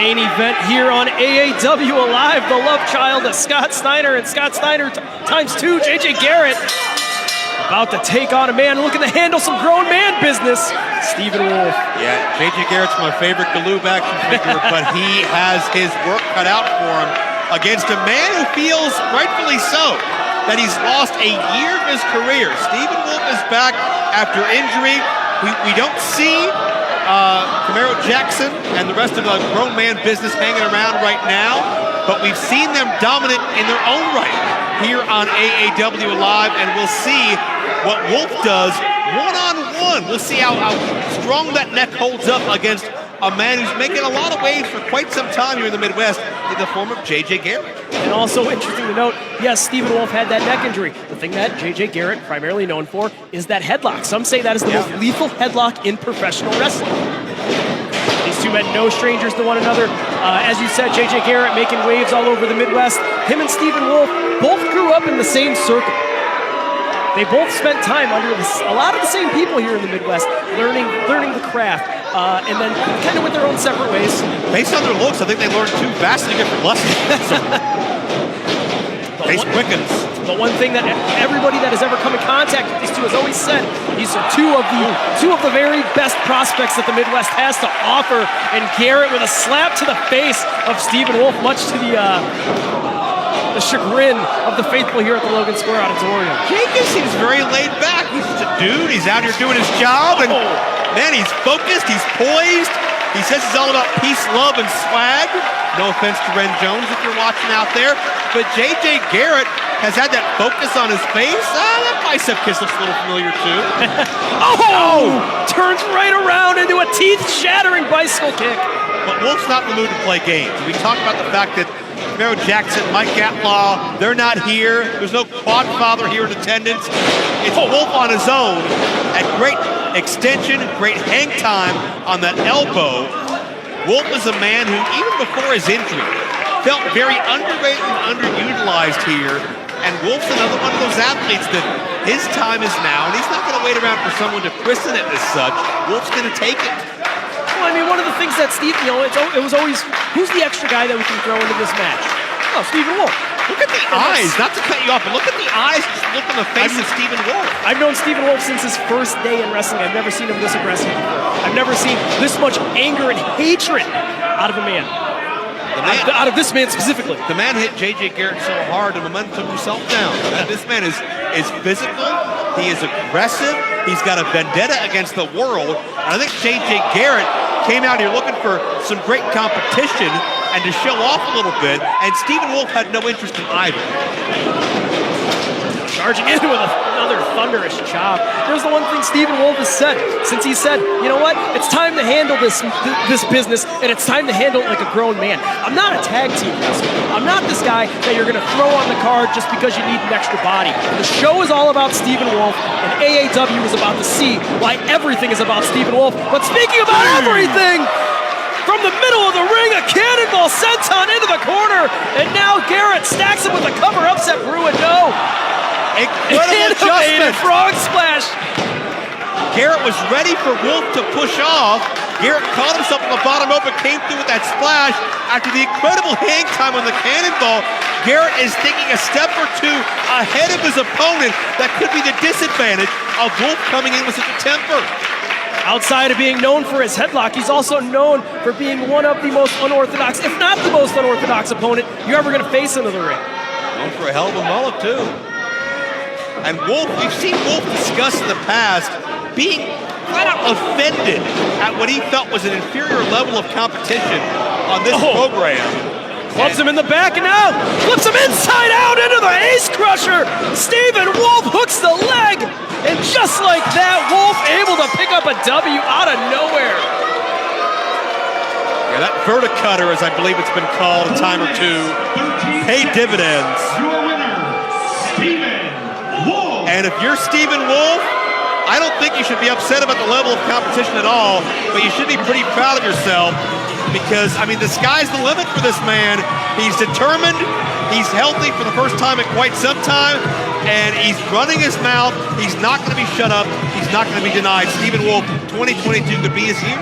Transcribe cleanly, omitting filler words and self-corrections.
main event here on AAW Alive, the love child of Scott Steiner, and Scott Steiner times 2, JJ Garrett, about to take on a man looking to handle some grown man business, Stephen Wolf. Yeah, JJ Garrett's my favorite Galoob action figure, but he has his work cut out for him against a man who feels, rightfully so, that he's lost a year of his career. Stephen Wolf is back after injury. We don't see Camaro Jackson and the rest of the grown man business hanging around right now, but we've seen them dominant in their own right here on AAW Live, and we'll see what Wolf does one-on-one. We'll see how strong that neck holds up against a man who's making a lot of waves for quite some time here in the Midwest in the form of JJ Garrett. And also interesting to note, yes, Stephen Wolf had that neck injury. The thing that JJ Garrett primarily known for is that headlock. Some say that is the most lethal headlock in professional wrestling. These two men no strangers to one another. As you said, JJ Garrett making waves all over the Midwest. Him and Stephen Wolf both grew up in the same circle. They both spent time under a lot of the same people here in the Midwest, learning the craft, and then kind of went their own separate ways. Based on their looks, I think they learned two vastly different lessons. Pace quickens. But one thing that everybody that has ever come in contact with these two has always said, these are two of the very best prospects that the Midwest has to offer. And Garrett with a slap to the face of Stephen Wolf, much to the chagrin of the faithful here at the Logan Square Auditorium. JJ seems very laid back. He's just a dude. He's out here doing his job, and man, he's focused. He's poised. He says he's all about peace, love, and swag. No offense to Ren Jones if you're watching out there, but JJ Garrett has had that focus on his face. That bicep kiss looks a little familiar too. Turns right around into a teeth-shattering bicycle kick. But Wolf's not in the mood to play games. We talked about the fact that Camaro Jackson, Mike Gatlaw, they're not here. There's no quad father here in attendance. It's Wolf on his own at great extension, great hang time on that elbow. Wolf is a man who, even before his injury, felt very underrated and underutilized here. And Wolf's another one of those athletes that his time is now, and he's not going to wait around for someone to christen it as such. Wolf's going to take it. Well, I mean, one of the things that Steve, it was always, who's the extra guy that we can throw into this match? Oh, Stephen Wolf. Look at the eyes, not to cut you off, but look at the eyes, just look in the face of Stephen Wolf. I've known Stephen Wolf since his first day in wrestling. I've never seen him this aggressive before. I've never seen this much anger and hatred out of a man. Out of this man specifically. The man hit JJ Garrett so hard, the momentum took himself down. This man is physical, he is aggressive, he's got a vendetta against the world. And I think JJ Garrett came out here looking for some great competition and to show off a little bit, and Stephen Wolf had no interest in either. Charging in with another thunderous chop. There's the one thing Stephen Wolf has said, since he said, you know what, it's time to handle this business, and it's time to handle it like a grown man. I'm not a tag team wrestler. I'm not this guy that you're going to throw on the card just because you need an extra body. The show is all about Stephen Wolf, and AAW is about to see why everything is about Stephen Wolf. But speaking about everything, from the middle of the ring, a cannonball senton into the corner, and now Garrett stacks him with a cover upset brew and no. Incredible adjustment. Frog splash. Garrett was ready for Wolf to push off. Garrett caught himself on the bottom rope and came through with that splash. After the incredible hang time on the cannonball, Garrett is thinking a step or two ahead of his opponent. That could be the disadvantage of Wolf coming in with such a temper. Outside of being known for his headlock, he's also known for being one of the most unorthodox, if not the most unorthodox opponent you're ever going to face into the ring. Known for a hell of a mullet, too. And Wolf, we've seen Wolf discuss in the past being flat out offended at what he felt was an inferior level of competition on this program. Clubs him in the back and now flips him inside out into the Ace Crusher. Stephen Wolf hooks the leg, and just like that, Wolf able to pick up a W out of nowhere. Yeah, that verticutter, as I believe it's been called a time or two, paid dividends. And if you're Stephen Wolf, I don't think you should be upset about the level of competition at all, but you should be pretty proud of yourself because, I mean, the sky's the limit for this man. He's determined, he's healthy for the first time in quite some time, and he's running his mouth. He's not going to be shut up. He's not going to be denied. Stephen Wolf, 2022 could be his year.